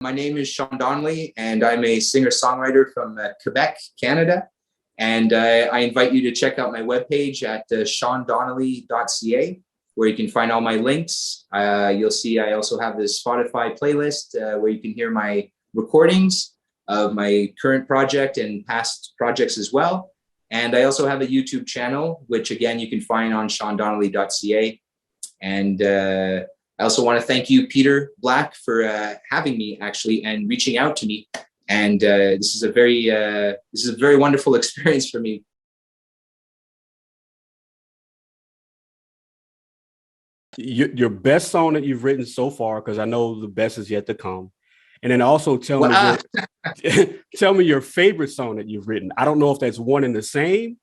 My name is Shawn Donnelly, and I'm a singer-songwriter from Quebec, Canada. And I invite you to check out my webpage at shawndonnelly.ca, where you can find all my links. You'll see I also have this Spotify playlist where you can hear my recordings of my current project and past projects as well. And I also have a YouTube channel, which again, you can find on shawndonnelly.ca. And I also want to thank you, Peter Black, for having me actually and reaching out to me. And this is a very wonderful experience for me. Your best song that you've written so far, because I know the best is yet to come. And then also tell me your favorite song that you've written. I don't know if that's one and the same,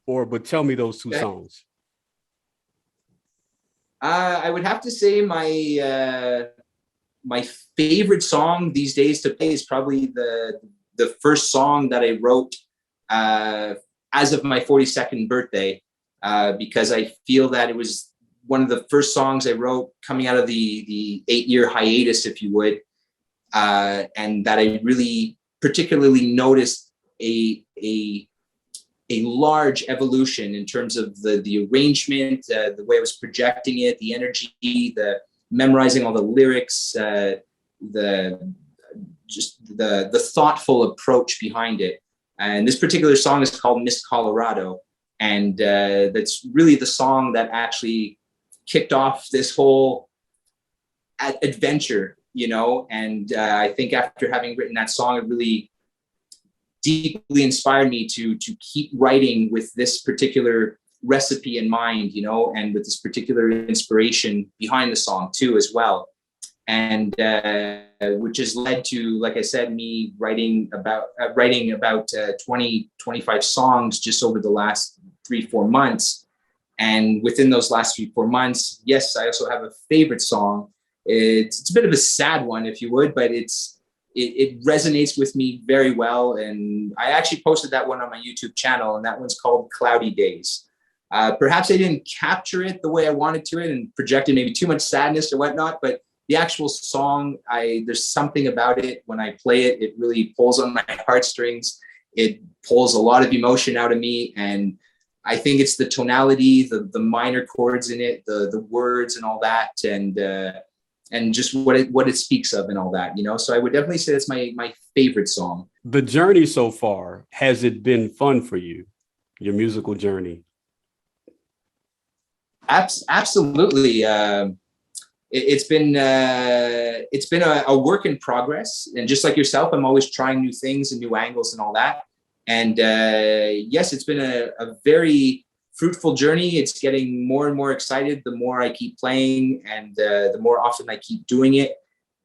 but tell me those two songs. I would have to say my favorite song these days to play is probably the first song that I wrote as of my 42nd birthday, because I feel that it was one of the first songs I wrote coming out of the 8-year hiatus, if you would, and that I really particularly noticed a large evolution in terms of the arrangement, the way I was projecting it, the energy, the memorizing all the lyrics, the thoughtful approach behind it. And this particular song is called Miss Colorado. And that's really the song that actually kicked off this whole adventure, you know? And I think after having written that song, it really deeply inspired me to keep writing with this particular recipe in mind, you know, and with this particular inspiration behind the song too, as well. And which has led to, like I said, me writing about 20, 25 songs just over the last 3-4 months. And within those last 3-4 months, yes, I also have a favorite song. It's a bit of a sad one, if you would, but it resonates with me very well. And I actually posted that one on my YouTube channel, and that one's called Cloudy Days. Perhaps I didn't capture it the way I wanted to and projected maybe too much sadness or whatnot, but the actual song, there's something about it. When I play it, it really pulls on my heartstrings. It pulls a lot of emotion out of me. And I think it's the tonality, the minor chords in it, the words and all that. And just what it speaks of and all that, you know? So I would definitely say that's my favorite song. The journey so far, has it been fun for you, your musical journey? Absolutely. It's been a work in progress. And just like yourself, I'm always trying new things and new angles and all that. And yes, it's been a very fruitful journey. It's getting more and more excited the more I keep playing, and the more often I keep doing it.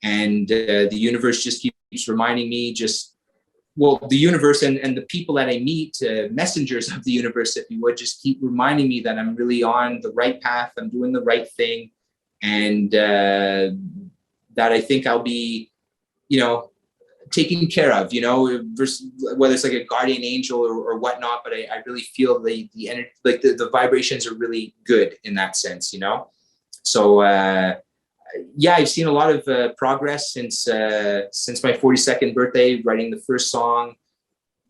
And the universe just keeps reminding me, the universe and the people that I meet, messengers of the universe, if you would, just keep reminding me that I'm really on the right path. I'm doing the right thing. And that I think I'll be, you know, taken care of, you know, versus whether it's like a guardian angel or whatnot, but I really feel the energy, like the vibrations are really good in that sense, you know? So, yeah, I've seen a lot of progress since my 42nd birthday, writing the first song,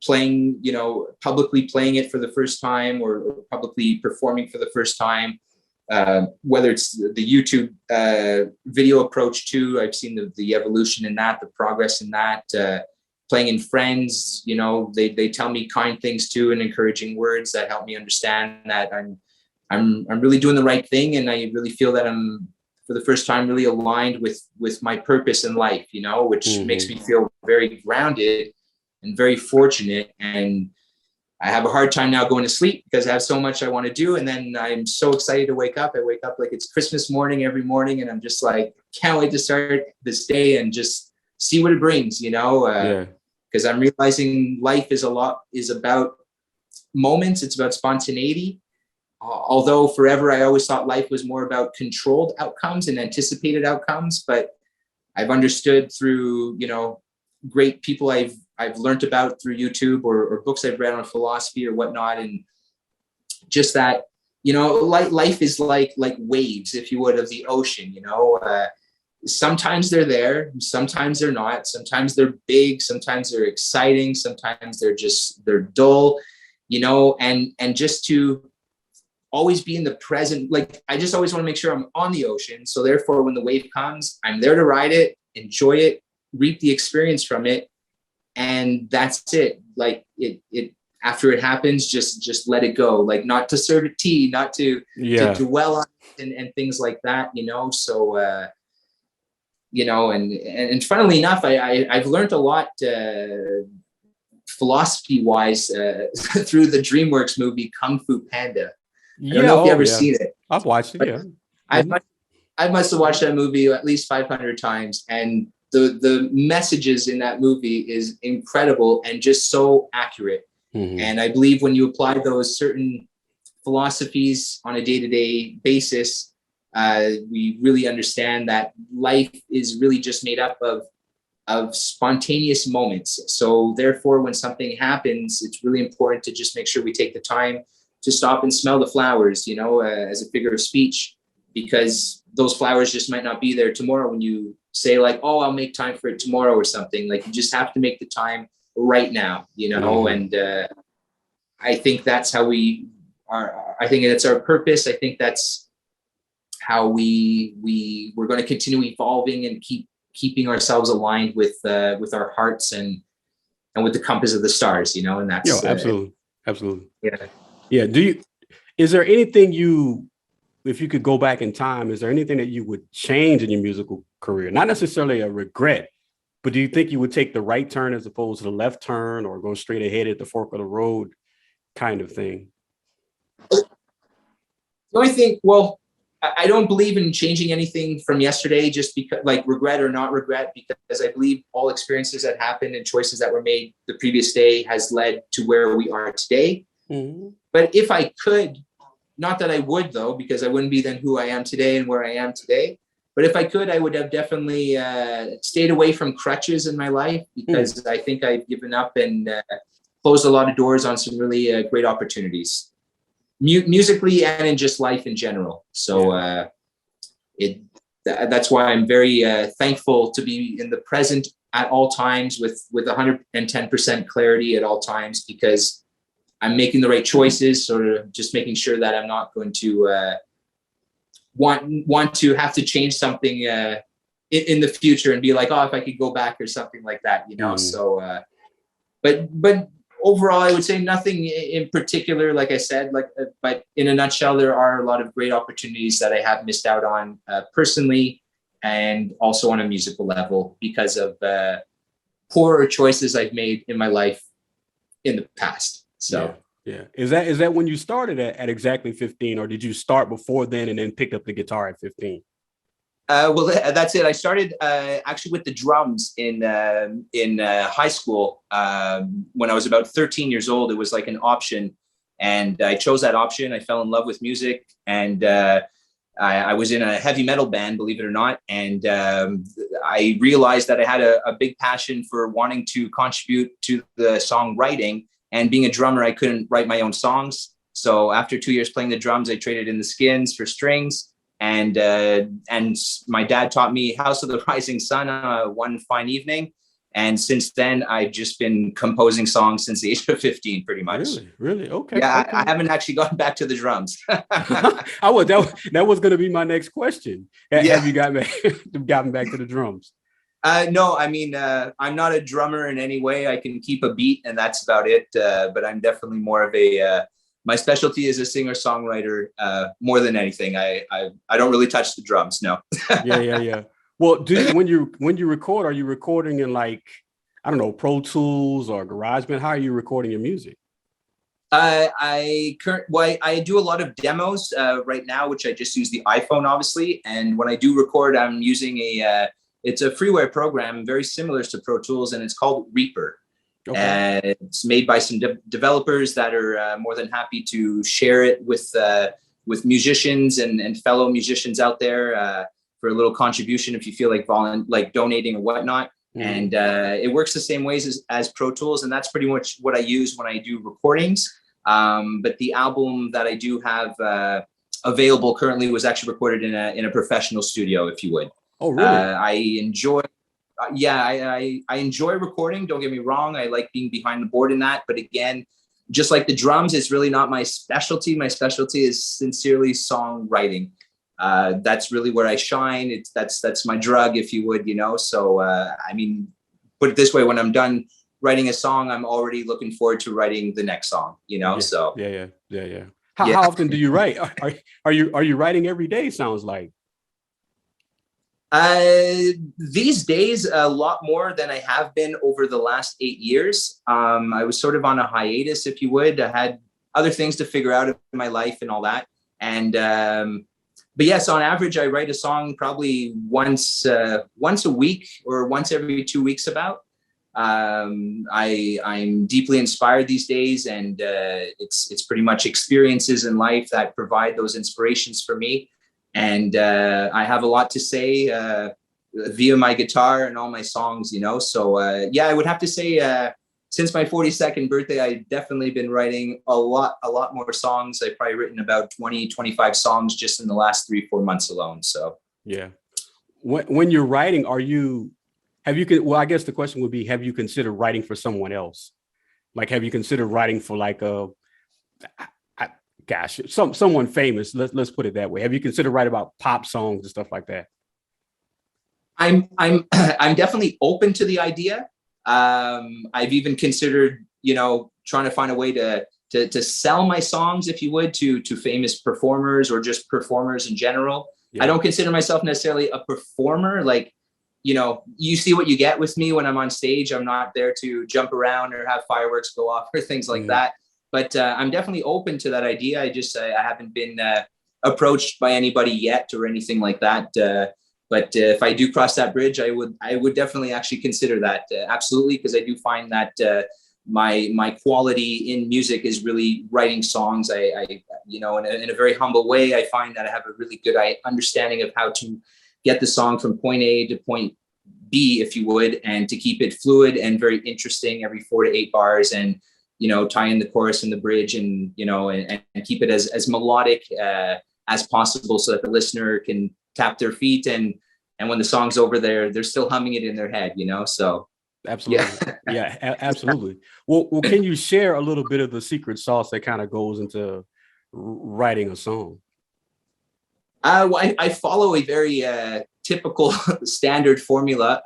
playing, you know, publicly playing it for the first time, or publicly performing for the first time. Whether it's the YouTube video approach too, I've seen the evolution in that, the progress in that. Playing in friends, you know, they tell me kind things too and encouraging words that help me understand that I'm really doing the right thing, and I really feel that I'm, for the first time, really aligned with my purpose in life, you know, which makes me feel very grounded and very fortunate. And I have a hard time now going to sleep because I have so much I want to do. And then I'm so excited to wake up. I wake up like it's Christmas morning every morning, and I'm just like, can't wait to start this day and just see what it brings, you know, because I'm realizing life is about moments. It's about spontaneity. Although forever, I always thought life was more about controlled outcomes and anticipated outcomes. But I've understood through, you know, great people I've learned about through YouTube or books I've read on philosophy or whatnot. And just that, you know, life is like waves, if you would, of the ocean, you know, sometimes they're there, sometimes they're not, sometimes they're big, sometimes they're exciting, sometimes they're dull, you know, and just to always be in the present. Like, I just always want to make sure I'm on the ocean. So therefore, when the wave comes, I'm there to ride it, enjoy it, reap the experience from it. And that's it. Like it after it happens, just let it go. Like, not to serve it tea, not to dwell on it and things like that, you know? So, you know, and funnily enough, I've learned a lot, philosophy wise, through the DreamWorks movie, Kung Fu Panda. I don't know if you ever seen it. I've watched it, yeah. I must have watched that movie at least 500 times. And the messages in that movie is incredible and just so accurate. Mm-hmm. And I believe when you apply those certain philosophies on a day-to-day basis, we really understand that life is really just made up of spontaneous moments. So therefore, when something happens, it's really important to just make sure we take the time to stop and smell the flowers, you know, as a figure of speech, because those flowers just might not be there tomorrow when you say like, oh, I'll make time for it tomorrow or something. Like, you just have to make the time right now, you know. Mm-hmm. And I think that's how we are. I think it's our purpose. I think that's how we're going to continue evolving and keeping ourselves aligned with our hearts and with the compass of the stars, you know. And that's absolutely. Yeah. Is there anything if you could go back in time, is there anything that you would change in your musical career? Not necessarily a regret, but do you think you would take the right turn as opposed to the left turn, or go straight ahead at the fork of the road kind of thing? The only thing, well, I don't believe in changing anything from yesterday, just because, like, regret or not regret, because I believe all experiences that happened and choices that were made the previous day has led to where we are today. Mm-hmm. But if I could, not that I would though, because I wouldn't be then who I am today and where I am today. But if I could, I would have definitely stayed away from crutches in my life, because I think I've given up and closed a lot of doors on some really great opportunities. Musically and in just life in general. So that's why I'm very thankful to be in the present at all times with 110% clarity at all times, because I'm making the right choices, sort of just making sure that I'm not going to want to have to change something in the future and be like, oh, if I could go back or something like that, you know. So but overall, I would say nothing in particular, like I said, but in a nutshell, there are a lot of great opportunities that I have missed out on personally, and also on a musical level, because of poorer choices I've made in my life in the past. So yeah. Is that when you started at exactly 15, or did you start before then and then pick up the guitar at 15? Well, that's it. I started actually with the drums in high school when I was about 13 years old. It was like an option, and I chose that option. I fell in love with music, and I was in a heavy metal band, believe it or not. And I realized that I had a big passion for wanting to contribute to the songwriting. And being a drummer, I couldn't write my own songs. So after 2 years playing the drums, I traded in the skins for strings. And my dad taught me House of the Rising Sun one fine evening. And since then, I've just been composing songs since the age of 15, pretty much. Really? Okay. Yeah, okay. I haven't actually gone back to the drums. That was going to be my next question. Have you gotten back to the drums? No, I mean, I'm not a drummer in any way. I can keep a beat, and that's about it. But I'm definitely more of my specialty is a singer-songwriter more than anything. I don't really touch the drums. No. Yeah. Well, when you record, are you recording in, like, I don't know, Pro Tools or GarageBand? How are you recording your music? I do a lot of demos right now, which I just use the iPhone, obviously. And when I do record, I'm using it's a freeware program very similar to Pro Tools, and it's called Reaper. Okay. It's made by some developers that are more than happy to share it with musicians and fellow musicians out there for a little contribution if you feel like donating or whatnot. Mm. And it works the same ways as Pro Tools, and that's pretty much what I use when I do recordings. But the album that I do have available currently was actually recorded in a professional studio, if you would. Oh, really? I enjoy, yeah, I enjoy recording. Don't get me wrong. I like being behind the board in that. But again, just like the drums, it's really not my specialty. My specialty is sincerely songwriting. That's really where I shine. That's my drug, if you would, you know. So I mean, put it this way: when I'm done writing a song, I'm already looking forward to writing the next song, you know. Yeah, So yeah. yeah. How often do you write? Are you writing every day? Sounds like. These days, a lot more than I have been over the last 8 years. I was sort of on a hiatus, if you would. I had other things to figure out in my life and all that. And but yes, on average, I write a song probably once a week or once every 2 weeks. About. I'm deeply inspired these days, and it's pretty much experiences in life that provide those inspirations for me. And I have a lot to say via my guitar and all my songs, you know. So yeah, I would have to say since my 42nd birthday, I've definitely been writing a lot more songs. I've probably written about 20-25 songs just in the last 3-4 months alone. So yeah. When you're writing, well, I guess the question would be, have you considered writing for someone else? Like, have you considered writing for like gosh, someone famous? Let's put it that way. Have you considered writing about pop songs and stuff like that? I'm I'm definitely open to the idea. I've even considered, you know, trying to find a way to sell my songs, if you would, to famous performers or just performers in general. Yeah. I don't consider myself necessarily a performer. Like, you know, you see what you get with me when I'm on stage. I'm not there to jump around or have fireworks go off or things like that. But I'm definitely open to that idea. I haven't been approached by anybody yet or anything like that. But if I do cross that bridge, I would definitely actually consider that. Absolutely, because I do find that my quality in music is really writing songs. I you know, in a very humble way, I find that I have a really good understanding of how to get the song from point A to point B, if you would, and to keep it fluid and very interesting every 4 to 8 bars, and you know, tie in the chorus and the bridge, and you know, and keep it as melodic as possible, so that the listener can tap their feet, and when the song's over, they're still humming it in their head, you know. So absolutely, absolutely. Well, can you share a little bit of the secret sauce that kind of goes into writing a song? Well, I follow a very typical standard formula.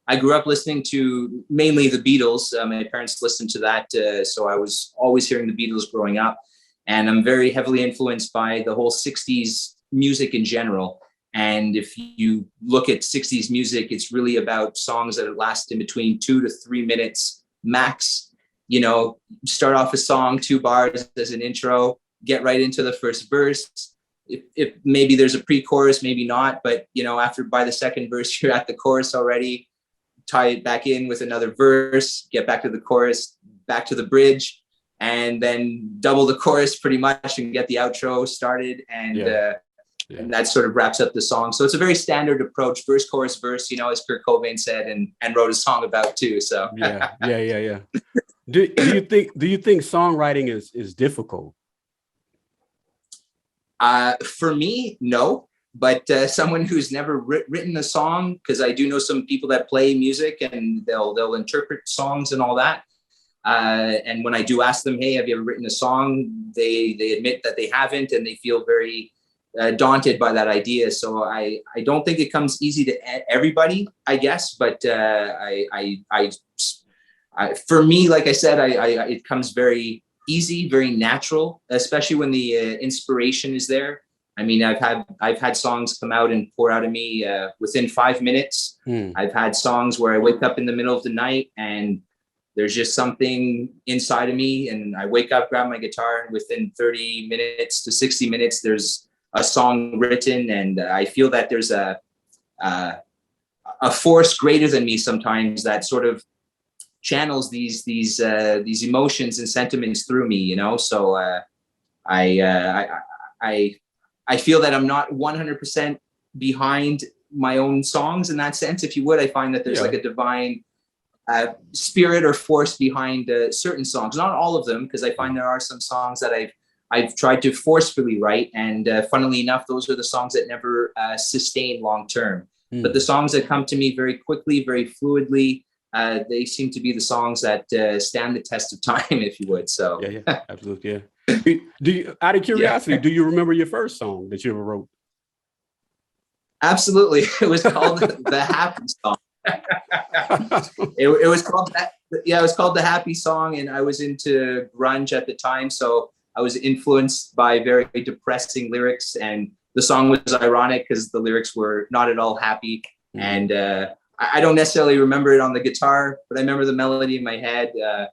I grew up listening to mainly the Beatles. My parents listened to that, so I was always hearing the Beatles growing up. And I'm very heavily influenced by the whole 60s music in general. And if you look at 60s music, it's really about songs that last in between 2 to 3 minutes max. You know, start off a song, 2 bars as an intro, get right into the first verse. If maybe there's a pre-chorus, maybe not, but you know, by the second verse, you're at the chorus already. Tie it back in with another verse, get back to the chorus, back to the bridge, and then double the chorus pretty much and get the outro started. And and that sort of wraps up the song. So it's a very standard approach: verse, chorus, verse, you know, as Kurt Cobain said and wrote a song about too. So yeah. Do you think songwriting is difficult? For me, no. But someone who's never written a song, because I do know some people that play music and they'll interpret songs and all that. And when I do ask them, hey, have you ever written a song? They admit that they haven't, and they feel very daunted by that idea. So I don't think it comes easy to everybody, I guess. But for me, like I said, it comes very easy, very natural, especially when the inspiration is there. I mean, I've had songs come out and pour out of me within 5 minutes. I've had songs where I wake up in the middle of the night and there's just something inside of me, and I wake up, grab my guitar, and within 30 minutes to 60 minutes, there's a song written. And I feel that there's a force greater than me sometimes that sort of channels these emotions and sentiments through me, you know. So I feel that I'm not 100% behind my own songs in that sense, if you would. I find that there's like a divine spirit or force behind certain songs, not all of them, because I find there are some songs that I've tried to forcefully write, and funnily enough, those are the songs that never sustain long term. But the songs that come to me very quickly, very fluidly, they seem to be the songs that stand the test of time, if you would. So yeah, absolutely, yeah. Do you, out of curiosity, do you remember your first song that you ever wrote? Absolutely, it was called The Happy Song. It was called that. Yeah, it was called The Happy Song, and I was into grunge at the time, so I was influenced by very depressing lyrics, and the song was ironic because the lyrics were not at all happy. And I don't necessarily remember it on the guitar, but I remember the melody in my head. It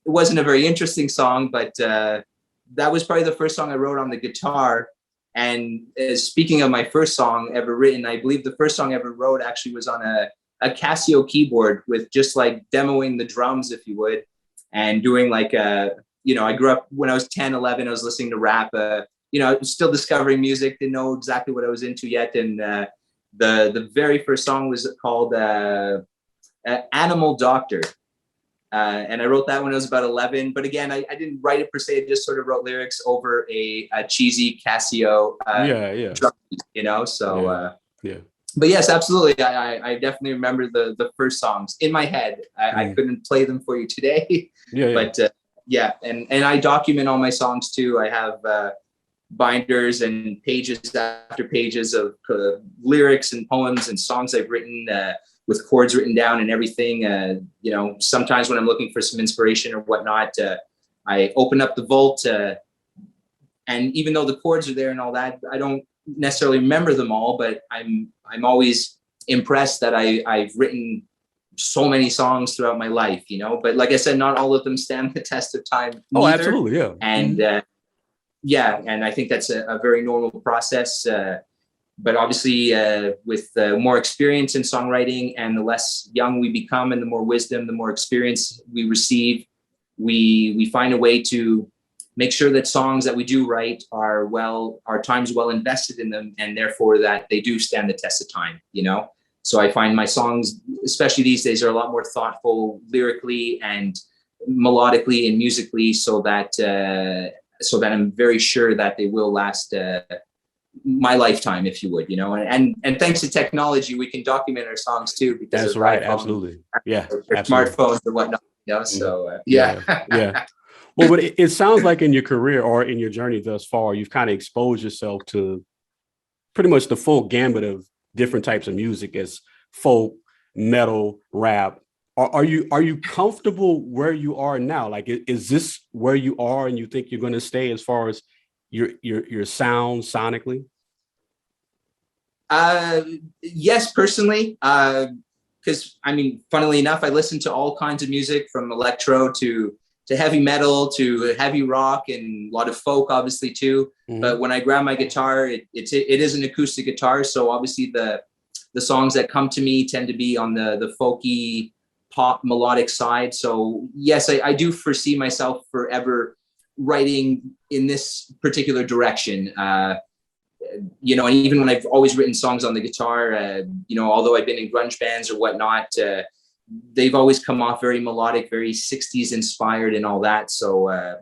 wasn't a very interesting song, but that was probably the first song I wrote on the guitar. And speaking of my first song ever written, I believe the first song I ever wrote actually was on a Casio keyboard with just like demoing the drums, if you would, and doing like I grew up when I was 10, 11, I was listening to rap, still discovering music, didn't know exactly what I was into yet. And the very first song was called Animal Doctor. And I wrote that when I was about 11. But again, I didn't write it per se. I just sort of wrote lyrics over a cheesy Casio drum, so But yes, absolutely. I definitely remember the first songs in my head. I couldn't play them for you today. But and I document all my songs too. I have binders and pages after pages of lyrics and poems and songs I've written with chords written down and everything. Sometimes when I'm looking for some inspiration or whatnot, I open up the vault, and even though the chords are there and all that, I don't necessarily remember them all, but I'm always impressed that I've written so many songs throughout my life, but like I said, not all of them stand the test of time neither. Oh, absolutely. Yeah. And and I think that's a very normal process, but obviously with more experience in songwriting, and the less young we become and the more wisdom, the more experience we receive, we find a way to make sure that songs that we do write are our time's well invested in them, and therefore that they do stand the test of time, So I find my songs, especially these days, are a lot more thoughtful lyrically and melodically and musically, so that I'm very sure that they will last my lifetime, if you would, and thanks to technology, we can document our songs too, because that's right. Absolutely. Yeah. Smartphones and whatnot, so yeah. Well, but it sounds like in your career or in your journey thus far, you've kind of exposed yourself to pretty much the full gambit of different types of music, as folk, metal, rap. Are you comfortable where you are now? Like, is this where you are and you think you're going to stay as far as your sound sonically? Yes, personally, because funnily enough, I listen to all kinds of music, from electro to heavy metal to heavy rock, and a lot of folk, obviously too. But when I grab my guitar, it is an acoustic guitar, so obviously the songs that come to me tend to be on the folky, pop, melodic side. So yes, I do foresee myself forever writing in this particular direction. And even when I've always written songs on the guitar, although I've been in grunge bands or whatnot, they've always come off very melodic, very 60s inspired and all that. So,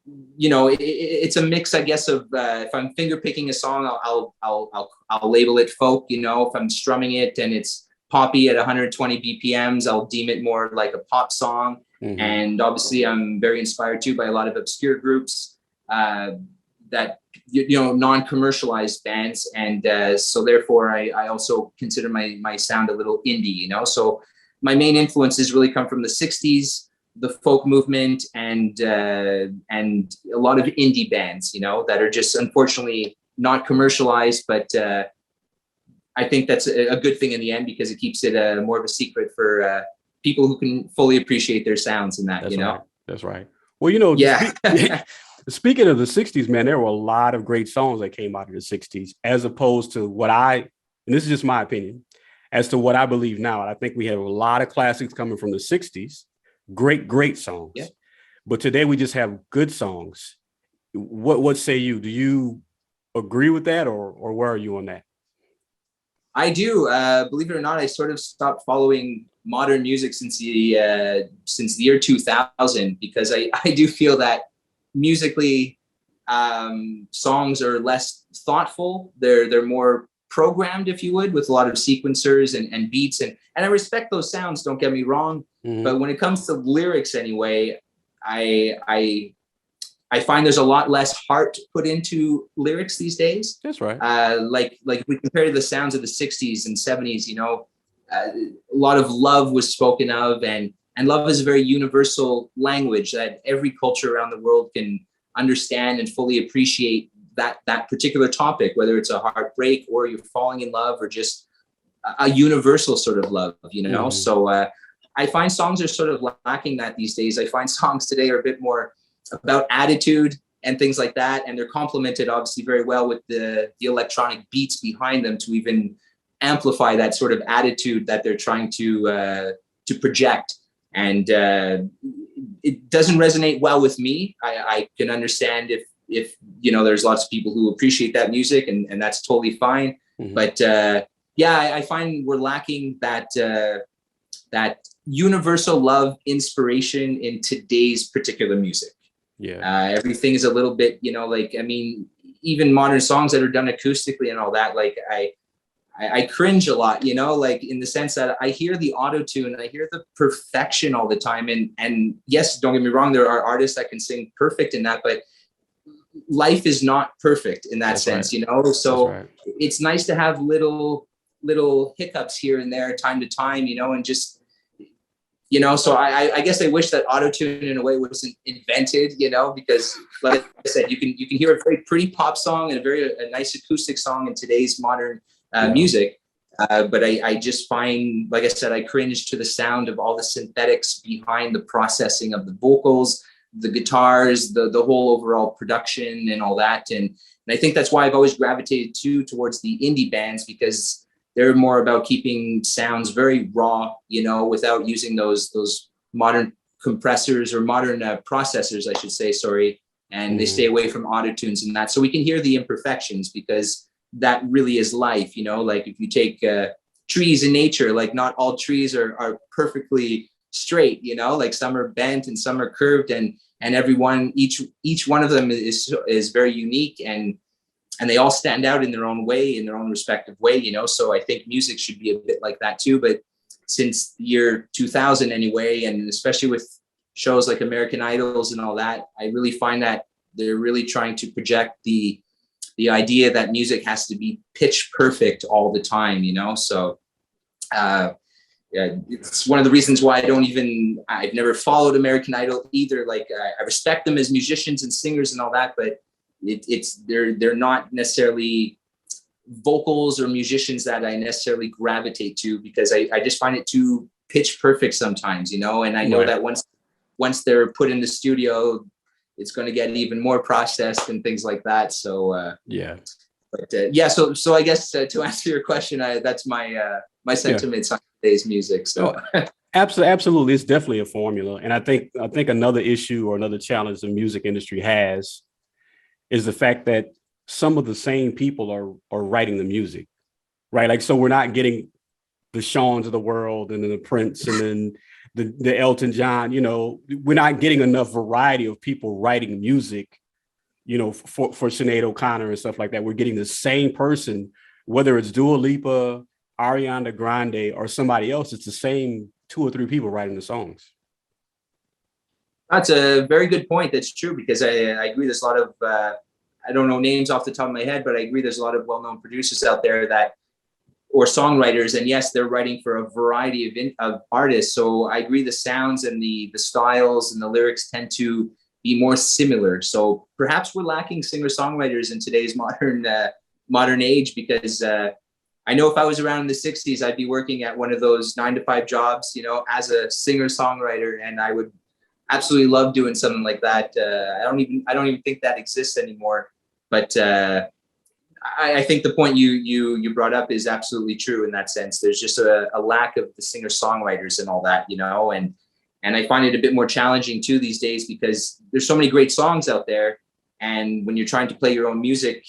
it's a mix, I guess, of if I'm finger picking a song, I'll label it folk. If I'm strumming it and it's poppy at 120 BPMs, I'll deem it more like a pop song. And obviously, I'm very inspired too by a lot of obscure groups that non-commercialized bands, and so therefore I also consider my sound a little indie. So my main influences really come from the 60s, the folk movement, and a lot of indie bands, that are just unfortunately not commercialized. But I think that's a good thing in the end, because it keeps it more of a secret for people who can fully appreciate their sounds and that, That's know? Right. That's right. Well, speaking of the 60s, man, there were a lot of great songs that came out of the 60s, as opposed to and this is just my opinion, as to what I believe now. I think we have a lot of classics coming from the 60s, great songs. Yeah. But today we just have good songs. What say you? Do you agree with that, or where are you on that? I do. Believe it or not, I sort of stopped following modern music since the year 2000, because I do feel that musically songs are less thoughtful. They're more programmed, if you would, with a lot of sequencers and beats. And I respect those sounds, don't get me wrong. But when it comes to lyrics anyway, I find there's a lot less heart put into lyrics these days. That's right. Like if we compare to the sounds of the 60s and 70s, you know, a lot of love was spoken of, and love is a very universal language that every culture around the world can understand and fully appreciate that particular topic, whether it's a heartbreak or you're falling in love or just a universal sort of love, you know? So I find songs are sort of lacking that these days. I find songs today are a bit more about attitude and things like that. And they're complemented obviously very well with the electronic beats behind them to even amplify that sort of attitude that they're trying to project. And it doesn't resonate well with me. I can understand if you know, there's lots of people who appreciate that music, and that's totally fine. But yeah, I find we're lacking that universal love inspiration in today's particular music. Everything is a little bit, you know, like, I mean, even modern songs that are done acoustically and all that, like I cringe a lot, you know, like in the sense that I hear the auto-tune, I hear the perfection all the time. And yes, don't get me wrong, there are artists that can sing perfect in that, but life is not perfect in that sense, you know? So it's nice to have little hiccups here and there, time to time, you know, and just, you know, so I guess I wish that auto-tune in a way wasn't invented, you know, because like I said, you can hear a very pretty pop song and a nice acoustic song in today's modern music. But I just find, like I said, I cringe to the sound of all the synthetics behind the processing of the vocals, the guitars, the whole overall production and all that. And I think that's why I've always gravitated towards the indie bands, because they're more about keeping sounds very raw, you know, without using those modern compressors or modern processors, I should say, sorry. And they stay away from autotunes and that. So we can hear the imperfections, because that really is life, you know, like if you take trees in nature, like not all trees are perfectly straight, you know, like some are bent and some are curved, and each one of them is very unique, and they all stand out in their own way, in their own respective way, you know. So I think music should be a bit like that too. But since the year 2000 anyway, and especially with shows like American Idols and all that, I really find that they're really trying to project the idea that music has to be pitch perfect all the time, you know. So it's one of the reasons why I've never followed American Idol either. Like I respect them as musicians and singers and all that, but they're not necessarily vocals or musicians that I necessarily gravitate to, because I just find it too pitch perfect sometimes, you know. And I know that once they're put in the studio, it's going to get even more processed and things like that. So so I guess to answer your question, that's my sentiments on today's music. So absolutely, it's definitely a formula. And I think another issue or another challenge the music industry has is the fact that some of the same people are writing the music, right? Like, so we're not getting the Shawns of the world and then the Prince and then the Elton John, you know, we're not getting enough variety of people writing music, you know, for Sinead O'Connor and stuff like that. We're getting the same person, whether it's Dua Lipa, Ariana Grande, or somebody else, it's the same 2 or 3 people writing the songs. That's a very good point. That's true, because I agree. There's a lot of, I don't know names off the top of my head, but I agree there's a lot of well-known producers out there or songwriters. And yes, they're writing for a variety of artists. So I agree the sounds and the styles and the lyrics tend to be more similar. So perhaps we're lacking singer-songwriters in today's modern age, because I know if I was around in the 60s, I'd be working at one of those 9-to-5 jobs, you know, as a singer-songwriter, and I would absolutely love doing something like that. I don't even think that exists anymore. But I think the point you brought up is absolutely true in that sense. There's just a lack of the singer-songwriters and all that, you know, and I find it a bit more challenging too these days, because there's so many great songs out there. And when you're trying to play your own music,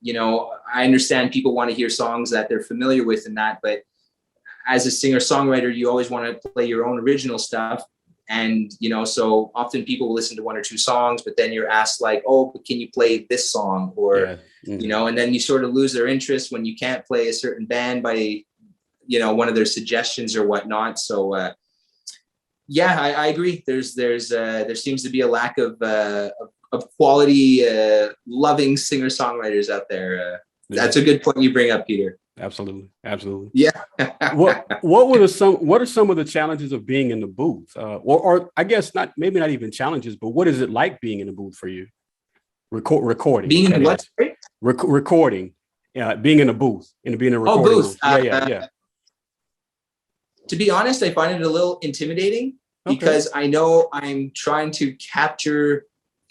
you know, I understand people want to hear songs that they're familiar with and that, but as a singer-songwriter, you always want to play your own original stuff. And, you know, so often people will listen to one or two songs, but then you're asked like, oh, but can you play this song? Or, you know, and then you sort of lose their interest when you can't play a certain band by, you know, one of their suggestions or whatnot. So, yeah, I agree. There seems to be a lack of quality, loving singer-songwriters out there. That's a good point you bring up, Peter. Absolutely. Absolutely. Yeah. what are some of the challenges of being in the booth? Or I guess maybe not even challenges, but what is it like being in the booth for you? Recording. Being in what? Recording. Being in a booth and being in a recording booth. Yeah. To be honest, I find it a little intimidating because I know I'm trying to capture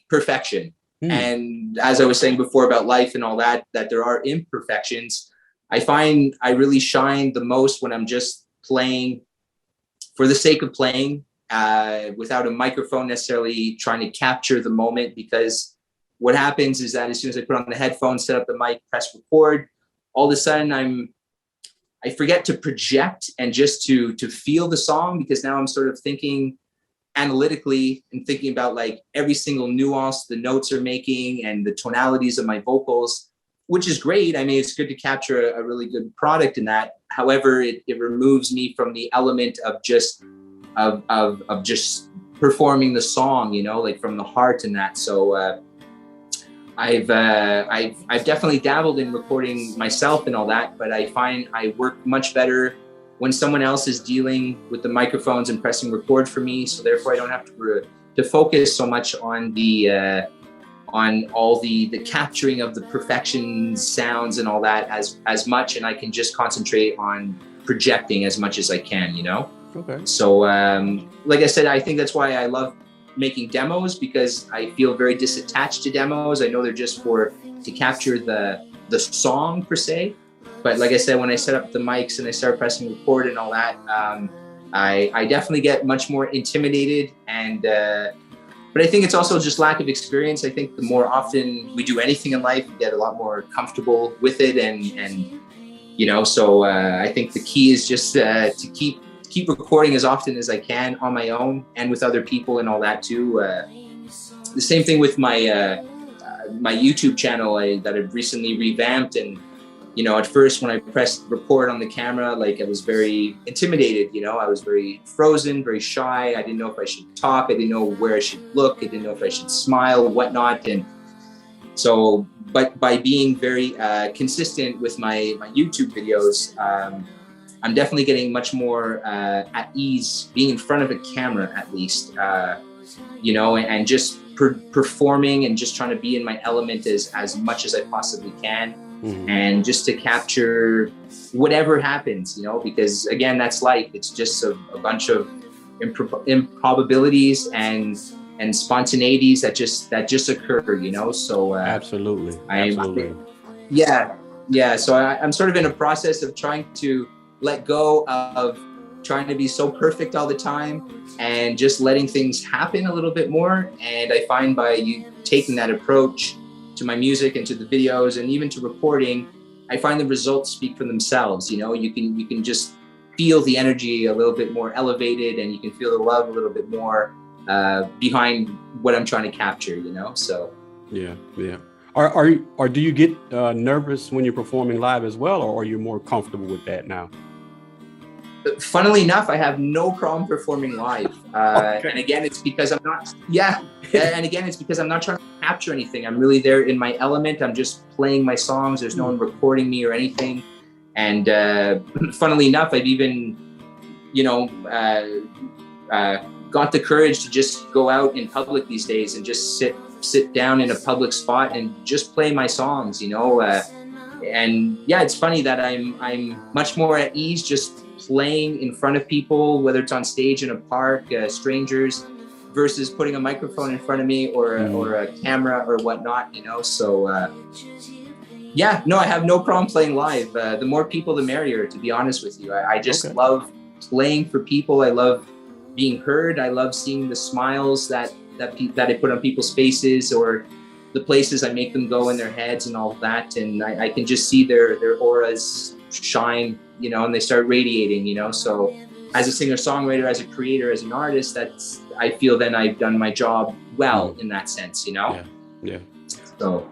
perfection. And as I was saying before about life and all that there are imperfections. I find I really shine the most when I'm just playing for the sake of playing, without a microphone necessarily trying to capture the moment, because what happens is that as soon as I put on the headphones, set up the mic, press record, all of a sudden I forget to project and just to feel the song, because now I'm sort of thinking analytically and thinking about like every single nuance the notes are making and the tonalities of my vocals, which is great. I mean, it's good to capture a really good product in that. However, it removes me from the element of just performing the song, you know, like from the heart and that. So I've definitely dabbled in recording myself and all that, but I find I work much better when someone else is dealing with the microphones and pressing record for me. So therefore, I don't have to focus so much on on all the capturing of the perfection sounds and all that as much, and I can just concentrate on projecting as much as I can, you know? Okay. So like I said, I think that's why I love making demos, because I feel very disattached to demos. I know they're just to capture the song per se. But like I said, when I set up the mics and I start pressing record and all that, I definitely get much more intimidated. And but I think it's also just lack of experience. I think the more often we do anything in life, we get a lot more comfortable with it. And you know, so I think the key is just to keep recording as often as I can on my own and with other people and all that too. The same thing with my my YouTube channel that I've recently revamped. And you know, at first when I pressed record on the camera, like I was very intimidated, you know, I was very frozen, very shy. I didn't know if I should talk. I didn't know where I should look. I didn't know if I should smile, whatnot. And so, but by being very consistent with my YouTube videos, I'm definitely getting much more at ease being in front of a camera, at least, you know, and just performing and just trying to be in my element as much as I possibly can. Mm-hmm. And just to capture whatever happens, you know, because again, that's life. It's just a bunch of improbabilities and spontaneities that just occur, you know. So absolutely. Yeah. So I'm sort of in a process of trying to let go of trying to be so perfect all the time and just letting things happen a little bit more. And I find by you taking that approach to my music and to the videos and even to recording, I find the results speak for themselves. You know, you can just feel the energy a little bit more elevated, and you can feel the love a little bit more behind what I'm trying to capture, you know? So yeah. Or do you get nervous when you're performing live as well, or are you more comfortable with that now? Funnily enough, I have no problem performing live. Okay. And again, it's because I'm not, and again, it's because I'm not trying to capture anything. I'm really there in my element. I'm just playing my songs. There's no one recording me or anything. And funnily enough, I've even, you know, got the courage to just go out in public these days and just sit down in a public spot and just play my songs, you know. And yeah, it's funny that I'm much more at ease just playing in front of people, whether it's on stage in a park, strangers, versus putting a microphone in front of me or a camera or whatnot, you know. So yeah, no, I have no problem playing live. The more people, the merrier, to be honest with you. I just love playing for people. I love being heard. I love seeing the smiles that I put on people's faces, or the places I make them go in their heads and all that. And I can just see their auras shine, you know, and they start radiating, you know. So as a singer-songwriter, as a creator, as an artist, I feel then I've done my job well in that sense, you know? Yeah. So